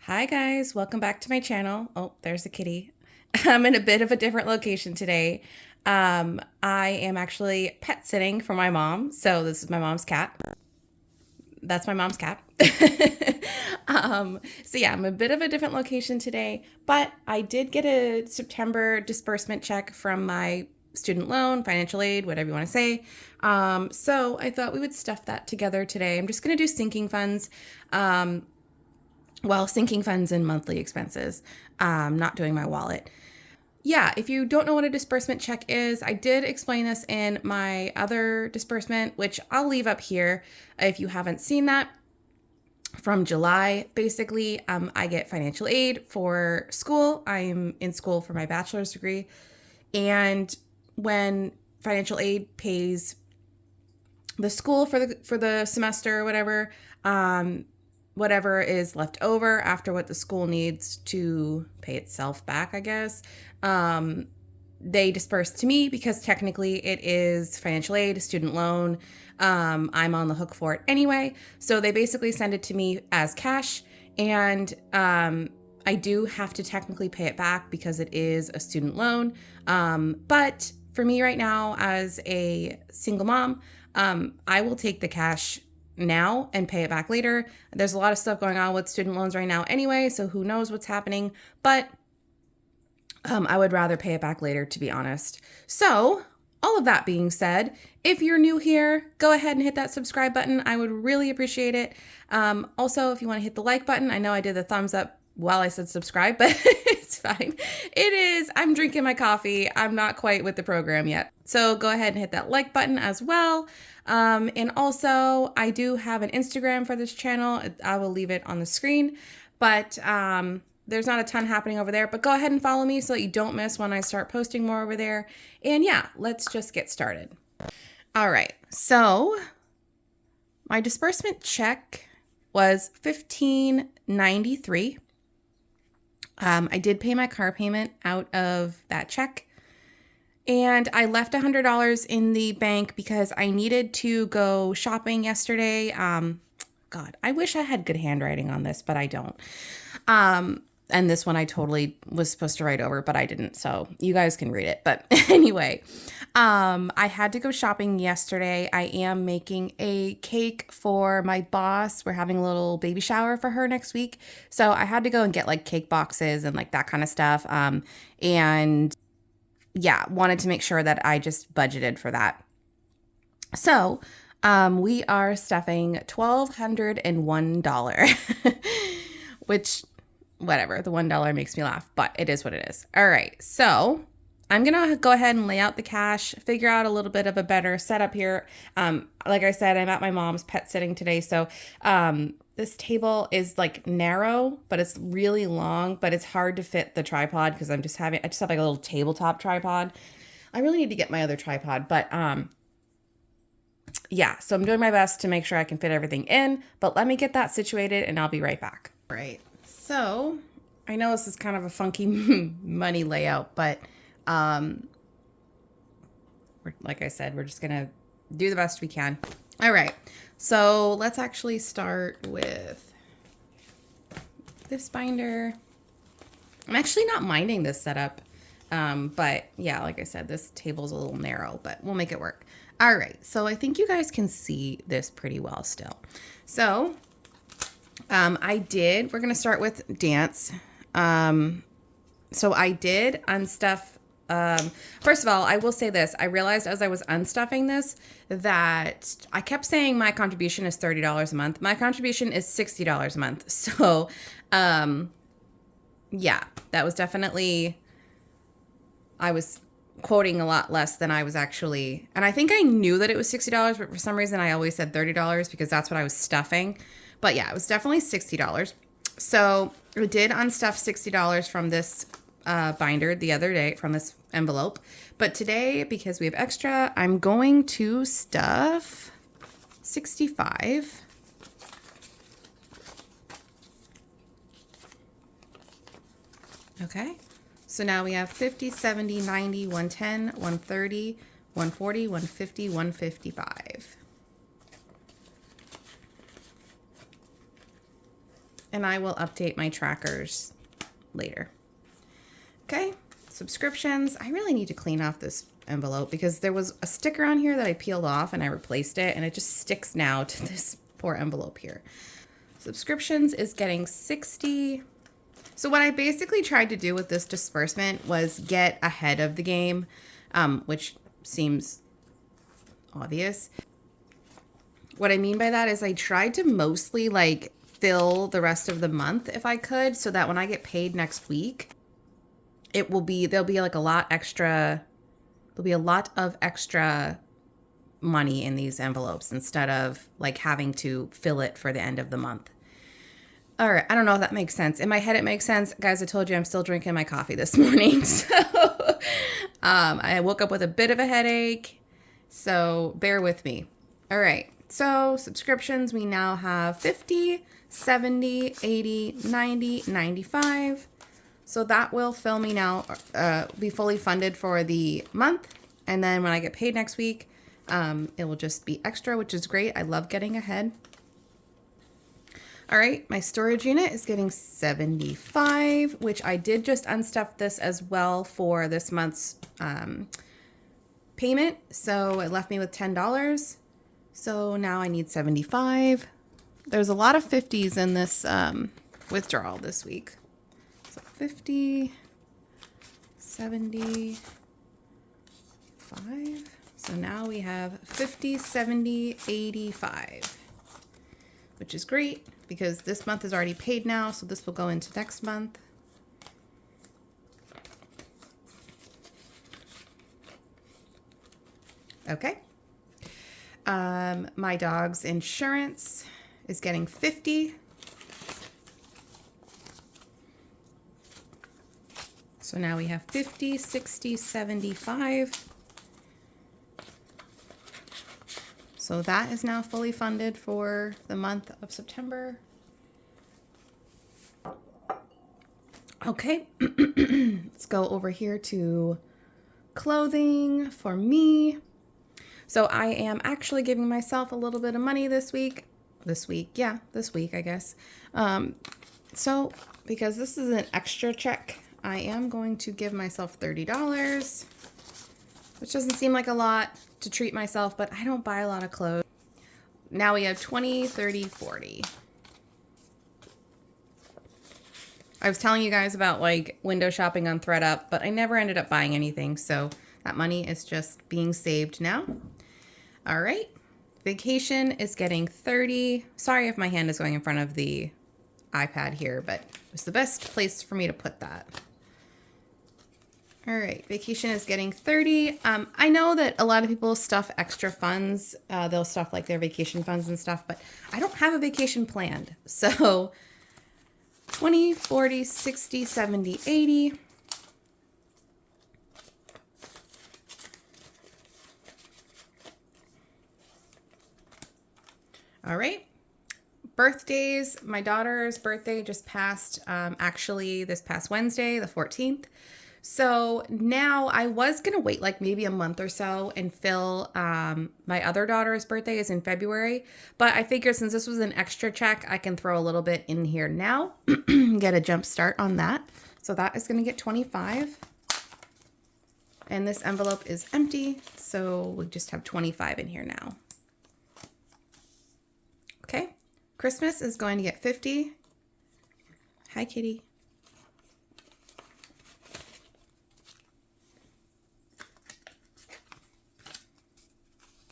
Hi guys, welcome back to my channel. Oh, there's a kitty. I'm in a bit of a different location today. I am actually pet sitting for my mom. So this is my mom's cat. That's my mom's cat. So yeah, I'm a bit of a different location today, but I did get a September disbursement check from my student loan, financial aid, whatever you want to say. So I thought we would stuff that together today. I'm just going to do sinking funds. Sinking funds and monthly expenses, not doing my wallet. Yeah, if you don't know what a disbursement check is, I did explain this in my other disbursement, which I'll leave up here if you haven't seen that. From July, basically, I get financial aid for school. I'm in school for my bachelor's degree. And when financial aid pays the school for the semester or whatever, whatever is left over after what the school needs to pay itself back, I guess, they disperse to me because technically it is financial aid, a student loan. I'm on the hook for it anyway. So they basically send it to me as cash. And I do have to technically pay it back because it is a student loan. But for me right now, as a single mom, I will take the cash now and pay it back later. There's a lot of stuff going on with student loans right now anyway, so who knows what's happening, but I would rather pay it back later, to be honest. So all of that being said, if you're new here, go ahead and hit that subscribe button. I would really appreciate it. Also, if you want to hit the like button, I know I did the thumbs up while I said subscribe, but it's fine. It is. I'm drinking my coffee. I'm not quite with the program yet. So go ahead and hit that like button as well. And also, I do have an Instagram for this channel. I will leave it on the screen, but there's not a ton happening over there. But go ahead and follow me so that you don't miss when I start posting more over there. And yeah, let's just get started. All right, so my disbursement check was $15.93. I did pay my car payment out of that check. And I left $100 in the bank because I needed to go shopping yesterday. God, I wish I had good handwriting on this, but I don't. And this one I totally was supposed to write over, but I didn't. So you guys can read it. But anyway, I had to go shopping yesterday. I am making a cake for my boss. We're having a little baby shower for her next week. So I had to go and get like cake boxes and like that kind of stuff. And yeah, wanted to make sure that I just budgeted for that. So we are stuffing $1,201, which, whatever, the $1 makes me laugh, but it is what it is. All right, so I'm going to go ahead and lay out the cash, figure out a little bit of a better setup here. Like I said, I'm at my mom's pet sitting today, so this table is like narrow, but it's really long, but it's hard to fit the tripod because I just have like a little tabletop tripod. I really need to get my other tripod, but yeah, so I'm doing my best to make sure I can fit everything in, but let me get that situated and I'll be right back. All right, so I know this is kind of a funky money layout, but like I said, we're just gonna do the best we can. All right, so let's actually start with this binder. I'm actually not minding this setup, but yeah, like I said, this table's a little narrow, but we'll make it work. All right, so I think you guys can see this pretty well still. So we're gonna start with dance. So I did unstuff. First of all, I will say this. I realized as I was unstuffing this that I kept saying my contribution is $30 a month. My contribution is $60 a month. So, yeah, that was definitely, I was quoting a lot less than I was actually, and I think I knew that it was $60, but for some reason I always said $30 because that's what I was stuffing. But yeah, it was definitely $60. So I did unstuff $60 from this binder the other day, from this envelope, but today, because we have extra, I'm going to stuff 65. Okay, so now we have 50, 70, 90, 110, 130, 140, 150, 155. and I will update my trackers later. Okay, subscriptions. I really need to clean off this envelope because there was a sticker on here that I peeled off and I replaced it, and it just sticks now to this poor envelope here. Subscriptions is getting 60. So what I basically tried to do with this disbursement was get ahead of the game, which seems obvious. What I mean by that is I tried to mostly like fill the rest of the month if I could, so that when I get paid next week, there'll be like a lot of extra money in these envelopes instead of like having to fill it for the end of the month. All right, I don't know if that makes sense. In my head, it makes sense. Guys, I told you I'm still drinking my coffee this morning. So I woke up with a bit of a headache, so bear with me. All right, so subscriptions, we now have 50, 70, 80, 90, 95. So that will fill me now, be fully funded for the month. And then when I get paid next week, it will just be extra, which is great. I love getting ahead. All right, my storage unit is getting 75, which I did just unstuff this as well for this month's payment. So it left me with $10. So now I need 75. There's a lot of 50s in this withdrawal this week. So 50, 75. So now we have 50, 70, 85, which is great because this month is already paid now. So this will go into next month. Okay. My dog's insurance is getting 50. So now we have 50, 60, 75. So that is now fully funded for the month of September. Okay, let's go over here to clothing for me. So I am actually giving myself a little bit of money this week. This week, I guess. So because this is an extra check, I am going to give myself $30, which doesn't seem like a lot to treat myself, but I don't buy a lot of clothes. Now we have 20, 30, 40. I was telling you guys about like window shopping on ThredUp, but I never ended up buying anything. So that money is just being saved now. All right. Vacation is getting 30. Sorry if my hand is going in front of the iPad here, but it's the best place for me to put that. All right, vacation is getting 30. I know that a lot of people stuff extra funds. They'll stuff like their vacation funds and stuff, but I don't have a vacation planned. So 20, 40, 60, 70, 80. All right. Birthdays. My daughter's birthday just passed, actually this past Wednesday, the 14th. So now I was going to wait like maybe a month or so and fill, my other daughter's birthday is in February, but I figured since this was an extra check, I can throw a little bit in here now, get a jump start on that. So that is going to get 25. And this envelope is empty. So we just have 25 in here now. Okay. Christmas is going to get 50. Hi, kitty.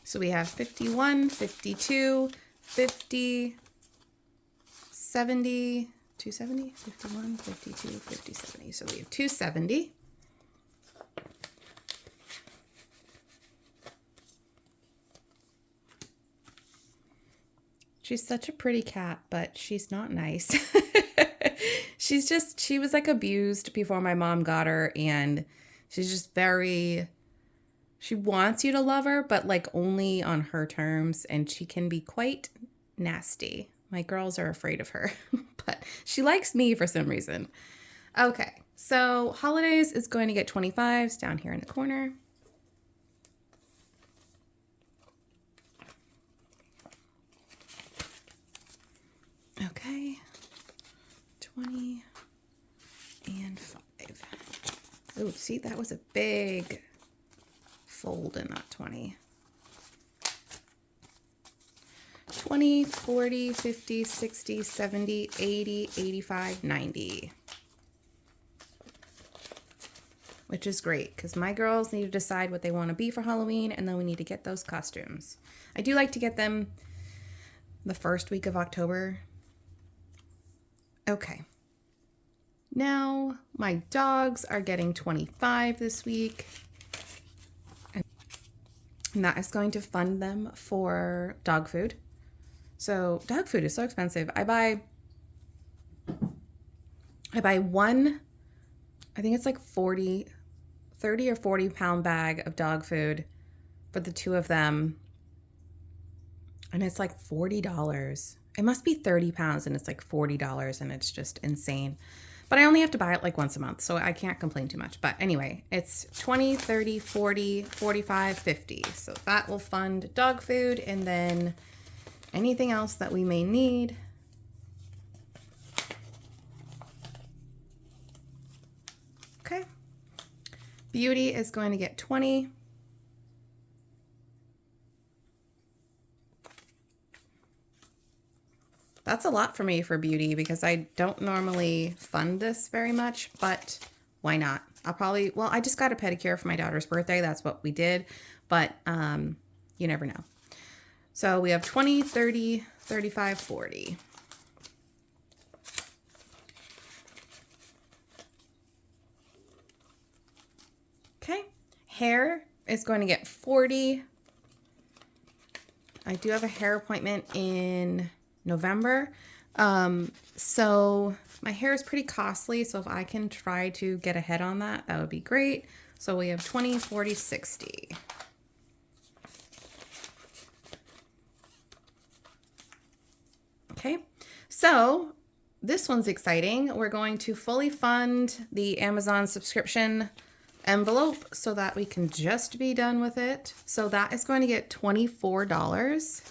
So we have 51, 52, 50, 70, 270, 51, 52, 50, 70. So we have 270. She's such a pretty cat, but she's not nice. She was like abused before my mom got her, and she's just she wants you to love her, but like only on her terms, and she can be quite nasty. My girls are afraid of her, but she likes me for some reason. Okay, so holidays is going to get 25s down here in the corner. Okay. 20 and 5. Oh, see, that was a big fold in that 20. 20, 40, 50, 60, 70, 80, 85, 90. Which is great because my girls need to decide what they want to be for Halloween, and then we need to get those costumes. I do like to get them the first week of October. Okay. Now my dogs are getting 25 this week. And that is going to fund them for dog food. So dog food is so expensive. I buy one, I think it's like 30 or 40 pound bag of dog food for the two of them. And it's like $40. It must be 30 pounds and it's like $40 and it's just insane. But I only have to buy it like once a month, so I can't complain too much. But anyway, it's 20, 30, 40, 45, 50. So that will fund dog food and then anything else that we may need. Okay. Beauty is going to get 20. That's a lot for me for beauty because I don't normally fund this very much, but why not? I just got a pedicure for my daughter's birthday. That's what we did, but you never know. So we have 20, 30, 35, 40. Okay, hair is going to get 40. I do have a hair appointment in November. So my hair is pretty costly. So if I can try to get ahead on that, that would be great. So we have 20, 40, 60. Okay. So this one's exciting. We're going to fully fund the Amazon subscription envelope so that we can just be done with it. So that is going to get $24.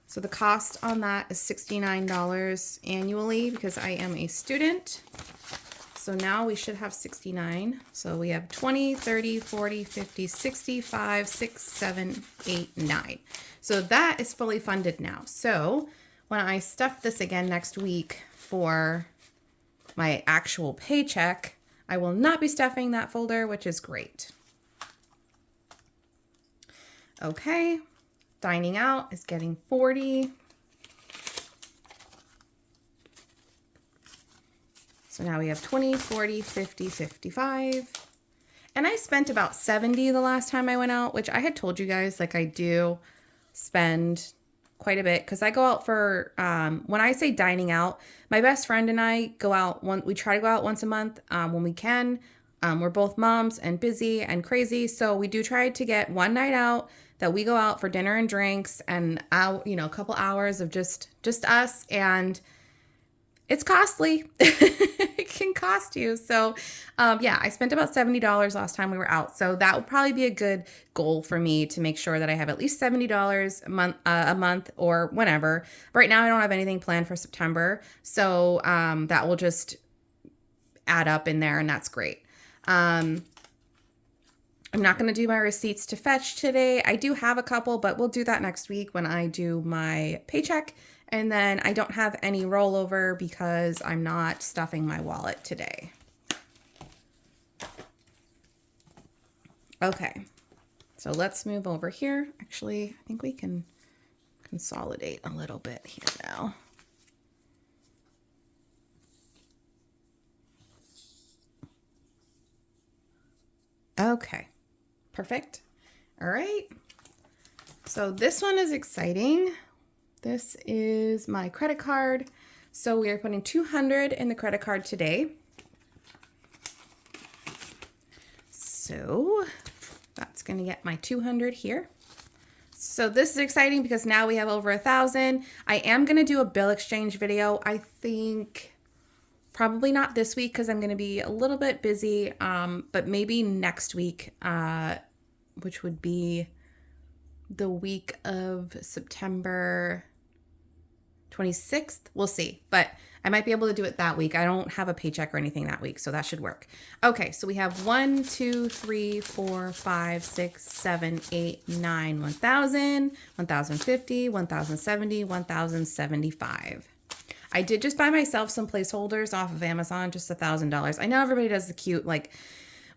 So the cost on that is $69 annually because I am a student. So now we should have 69. So we have 20, 30, 40, 50, 65, 6, 7, 8, 9. So that is fully funded now. So when I stuff this again next week for my actual paycheck, I will not be stuffing that folder, which is great. Okay. Dining out is getting 40. So now we have 20, 40, 50, 55. And I spent about 70 the last time I went out, which I had told you guys, like I do spend quite a bit because I go out for, when I say dining out, my best friend and I go out, we try to go out once a month when we can. We're both moms and busy and crazy. So we do try to get one night out that we go out for dinner and drinks and out, a couple hours of just us. And it's costly. It can cost you. So, yeah, I spent about $70 last time we were out. So that would probably be a good goal for me to make sure that I have at least $70 a month or whenever. Right now, I don't have anything planned for September. So, that will just add up in there and that's great. I'm not going to do my receipts to fetch today. I do have a couple, but we'll do that next week when I do my paycheck. And then I don't have any rollover because I'm not stuffing my wallet today. Okay, so let's move over here. Actually, I think we can consolidate a little bit here now. Okay, perfect. All right. So this one is exciting. This is my credit card. So we are putting $200 in the credit card today. So that's going to get my $200 here. So this is exciting because now we have over 1,000. I am going to do a bill exchange video. I think probably not this week because I'm going to be a little bit busy, but maybe next week, which would be the week of September 26th. We'll see. But I might be able to do it that week. I don't have a paycheck or anything that week, so that should work. Okay, so we have 1, 2, 3, 4, 5, 6, 7, 8, 9, 1,000, 1,050, 1,070, 1,075. I did just buy myself some placeholders off of Amazon, just $1,000. I know everybody does the cute, like,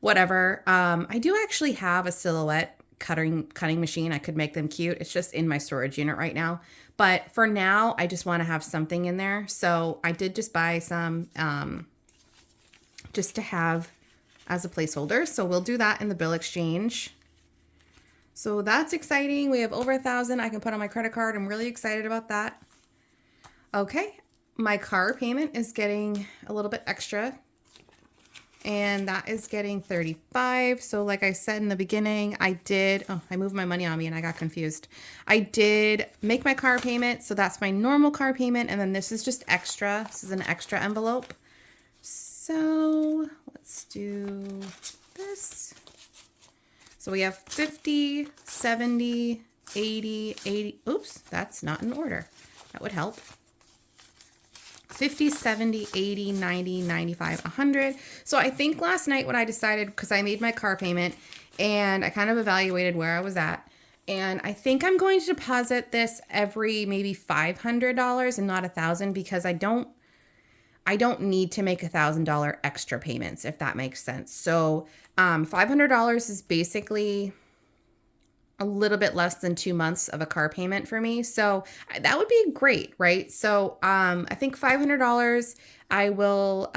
whatever. I do actually have a silhouette cutting machine. I could make them cute. It's just in my storage unit right now. But for now, I just want to have something in there. So I did just buy some just to have as a placeholder. So we'll do that in the bill exchange. So that's exciting. We have over 1,000 I can put on my credit card. I'm really excited about that. Okay, my car payment is getting a little bit extra. And that is getting 35. So like I said in the beginning, I moved my money on me and I got confused. I did make my car payment. So that's my normal car payment. And then this is just extra. This is an extra envelope. So let's do this. So we have 50, 70, 80, 80. Oops, that's not in order. That would help. 50, 70, 80, 90, 95, 100. So I think last night what I decided, because I made my car payment and I kind of evaluated where I was at, and I think I'm going to deposit this every maybe $500 and not $1,000, because I don't need to make $1,000 extra payments, if that makes sense. So $500 is basically a little bit less than 2 months of a car payment for me. So that would be great, right? So I think $500 I will,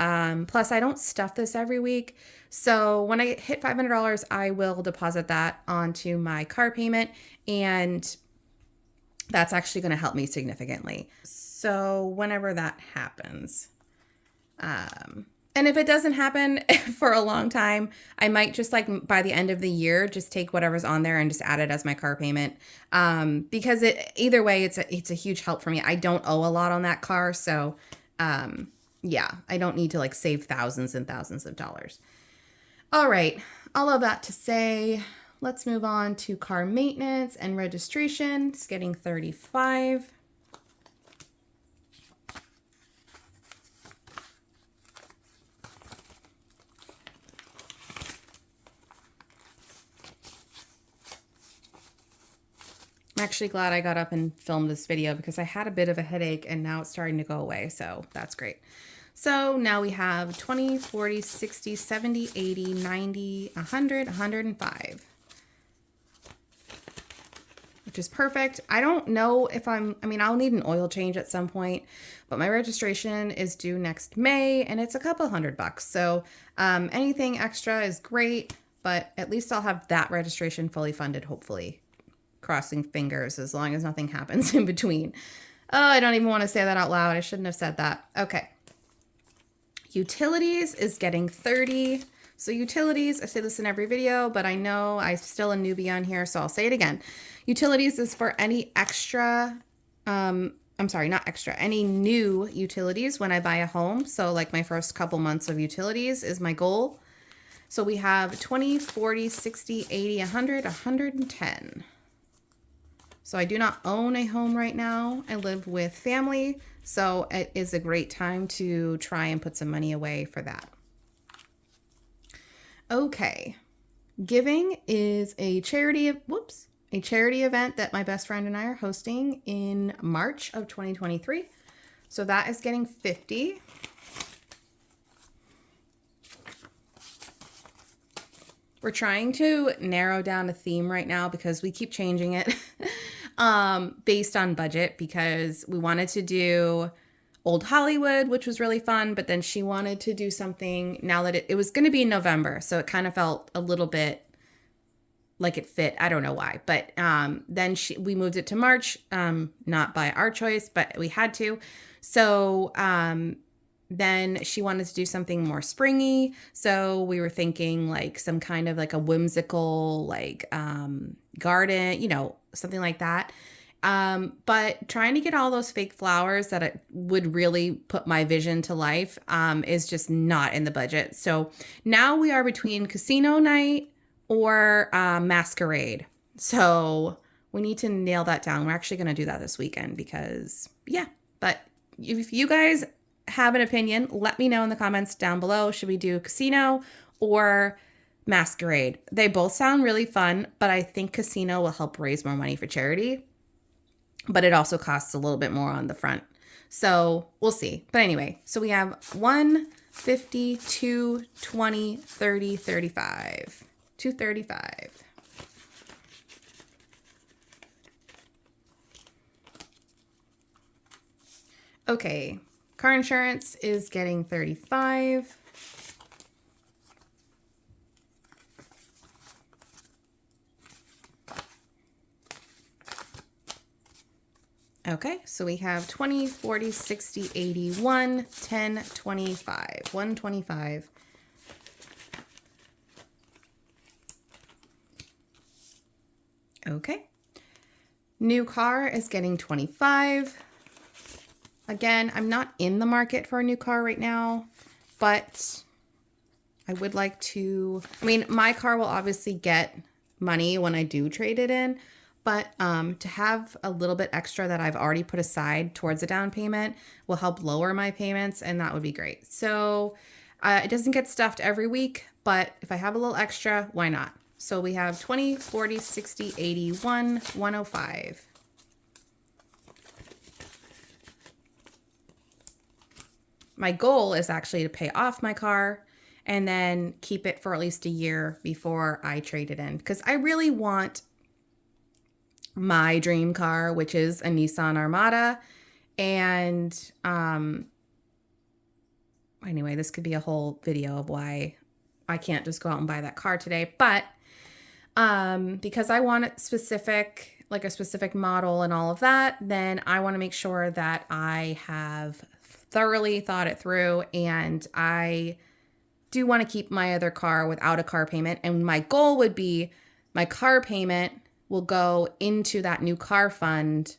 plus I don't stuff this every week. So when I hit $500, I will deposit that onto my car payment, and that's actually going to help me significantly. So whenever that happens, and if it doesn't happen for a long time, I might just, like, by the end of the year, just take whatever's on there and just add it as my car payment. Because either way, it's a huge help for me. I don't owe a lot on that car. So, yeah, I don't need to, like, save thousands and thousands of dollars. All right. All of that to say, let's move on to car maintenance and registration. It's getting 35. I'm actually glad I got up and filmed this video because I had a bit of a headache and now it's starting to go away. So that's great. So now we have 20, 40, 60, 70, 80, 90, 100, 105. Which is perfect. I don't know if I'll need an oil change at some point, but my registration is due next May and it's a couple $100. So anything extra is great, but at least I'll have that registration fully funded, hopefully. Crossing fingers, as long as nothing happens in between. Oh, I don't even want to say that out loud. I shouldn't have said that. Okay. Utilities is getting 30. So utilities, I say this in every video, but I know I'm still a newbie on here, so I'll say it again. Utilities is for any extra, any new utilities when I buy a home. So like my first couple months of utilities is my goal. So we have 20, 40, 60, 80, 100, 110. So I do not own a home right now. I live with family, so it is a great time to try and put some money away for that. Okay. Giving is a charity event that my best friend and I are hosting in March of 2023. So that is getting 50. We're trying to narrow down a theme right now because we keep changing it based on budget, because we wanted to do Old Hollywood, which was really fun, but then she wanted to do something now that it was going to be in November. So it kind of felt a little bit like it fit. I don't know why, but then we moved it to March, not by our choice, but we had to. So then she wanted to do something more springy. So we were thinking like some kind of like a whimsical, like garden, something like that. But trying to get all those fake flowers that it would really put my vision to life is just not in the budget. So now we are between casino night or masquerade. So we need to nail that down. We're actually going to do that this weekend because, yeah. But if you guys have an opinion, let me know in the comments down below. Should we do casino or masquerade? They both sound really fun, but I think casino will help raise more money for charity, but it also costs a little bit more on the front. So we'll see. But anyway, so we have 1, 50, 2, 20, 30, 35. 235. Okay, car insurance is getting 35. Okay, so we have 20, 40, 60, 81, 10, 25, 125. Okay. New car is getting 25. Again, I'm not in the market for a new car right now, but I would like to, I mean, my car will obviously get money when I do trade it in, but to have a little bit extra that I've already put aside towards a down payment will help lower my payments, and that would be great. So it doesn't get stuffed every week, but if I have a little extra, why not? So we have 20, 40, 60, 81, 105. My goal is actually to pay off my car and then keep it for at least a year before I trade it in, because I really want my dream car, which is a Nissan Armada. And anyway, this could be a whole video of why I can't just go out and buy that car today. But because I want it specific, like a specific model and all of that, then I want to make sure that I have thoroughly thought it through, and I do want to keep my other car without a car payment. And my goal would be my car payment will go into that new car fund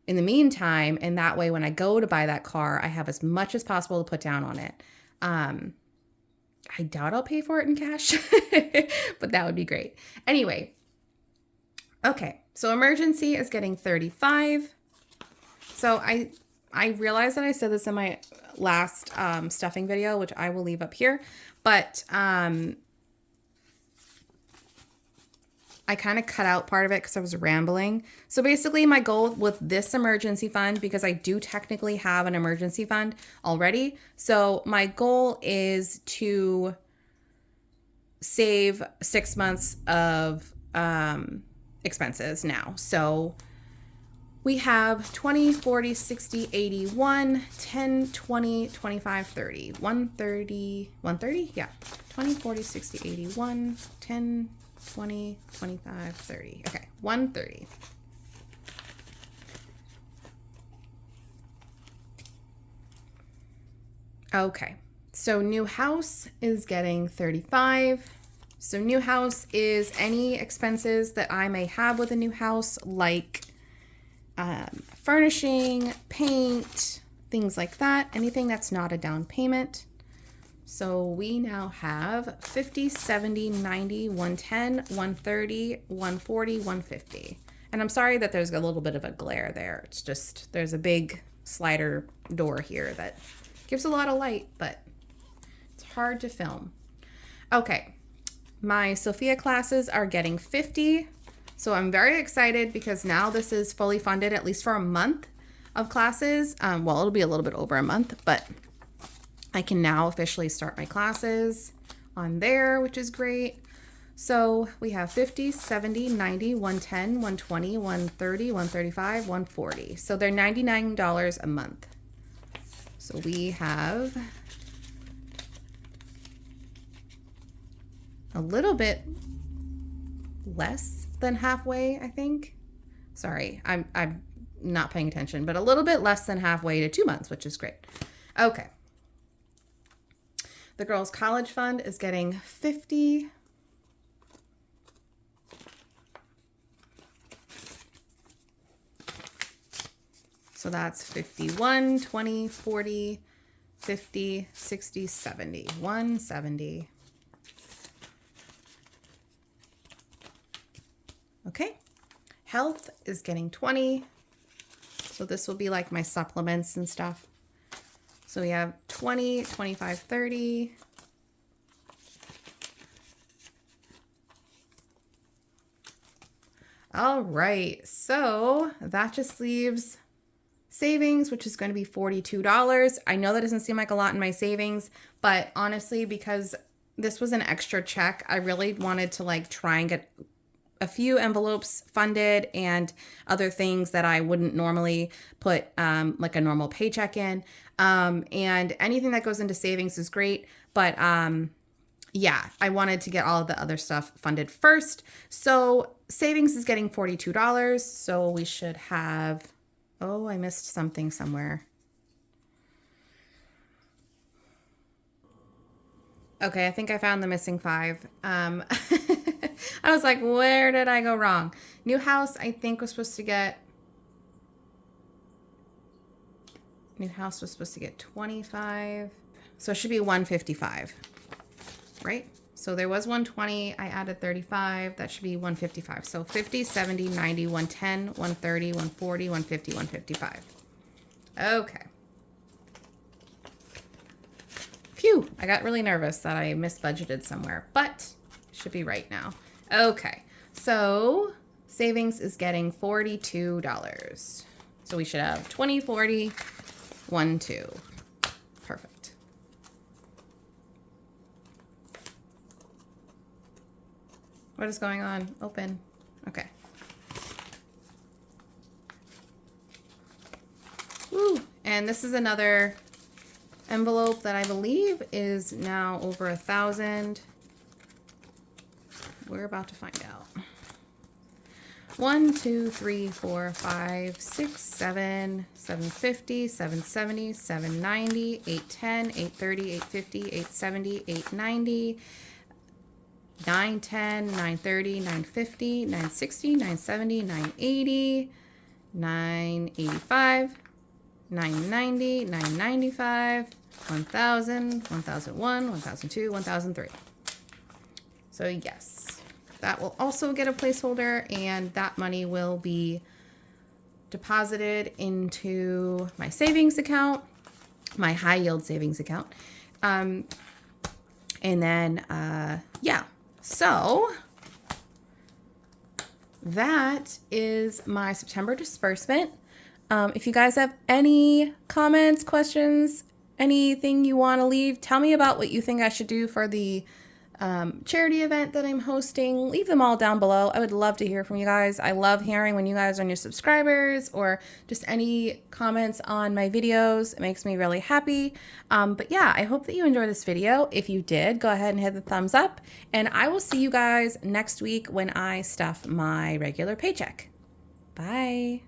in the meantime, and that way when I go to buy that car, I have as much as possible to put down on it. I doubt I'll pay for it in cash, but that would be great. Anyway, okay, so emergency is getting 35. So I realized that I said this in my last stuffing video, which I will leave up here, but I kind of cut out part of it because I was rambling. So basically my goal with this emergency fund, because I do technically have an emergency fund already, so my goal is to save 6 months of expenses now. So we have 20, 40, 60, 81, 10, 20, 25, 30. 130, 130? Yeah. 20, 40, 60, 81, 10, 20, 25, 30. Okay, 130. Okay, so new house is getting 35. So new house is any expenses that I may have with a new house, like furnishing, paint, things like that. Anything that's not a down payment. So we now have 50, 70, 90, 110, 130, 140, 150. And I'm sorry that there's a little bit of a glare there. It's just, there's a big slider door here that gives a lot of light, but it's hard to film. Okay, my Sophia classes are getting 50. So I'm very excited because now this is fully funded, at least for a month of classes. Well, it'll be a little bit over a month, but I can now officially start my classes on there, which is great. So we have 50, 70, 90, 110, 120, 130, 135, 140. So they're $99 a month. So we have a little bit less than halfway, I think. Sorry, I'm not paying attention, but a little bit less than halfway to 2 months, which is great. Okay. The girls' college fund is getting 50. So that's 51, 20, 40, 50, 60, 70, 170. Okay. Health is getting 20. So this will be like my supplements and stuff. So we have 20, 25, 30. All right, so that just leaves savings, which is going to be $42. I know that doesn't seem like a lot in my savings, but honestly, because this was an extra check, I really wanted to like try and get a few envelopes funded and other things that I wouldn't normally put like a normal paycheck in. And anything that goes into savings is great, but yeah, I wanted to get all of the other stuff funded first. So savings is getting $42. So we should have, oh, I missed something somewhere. Okay, I think I found the missing 5. I was like, where did I go wrong? New house, I think was supposed to get, new house was supposed to get 25. So it should be 155, right? So there was 120, I added 35, that should be 155. So 50, 70, 90, 110, 130, 140, 150, 155. Okay. Phew, I got really nervous that I misbudgeted somewhere, but should be right now. Okay, so savings is getting $42. So we should have 20, 40, 1, 2. Perfect. What is going on? Open. Okay. Woo. And this is another envelope that I believe is now over 1,000. We're about to find out. 1, 2, 3, 4, 5, 6, 7, 750, 770, 790, 810, 830, 850, 870, 890, 910, 930, 950, 960, 970, 980, 985, 990, 995, 1,000, 1,001, 1,002, 1,003. So yes, that will also get a placeholder, and that money will be deposited into my savings account, my high yield savings account. And then, yeah, so that is my September disbursement. If you guys have any comments, questions, anything you want to leave, tell me about what you think I should do for the charity event that I'm hosting. Leave them all down below. I would love to hear from you guys. I love hearing when you guys are new subscribers or just any comments on my videos. It makes me really happy. But yeah, I hope that you enjoyed this video. If you did, go ahead and hit the thumbs up, and I will see you guys next week when I stuff my regular paycheck. Bye.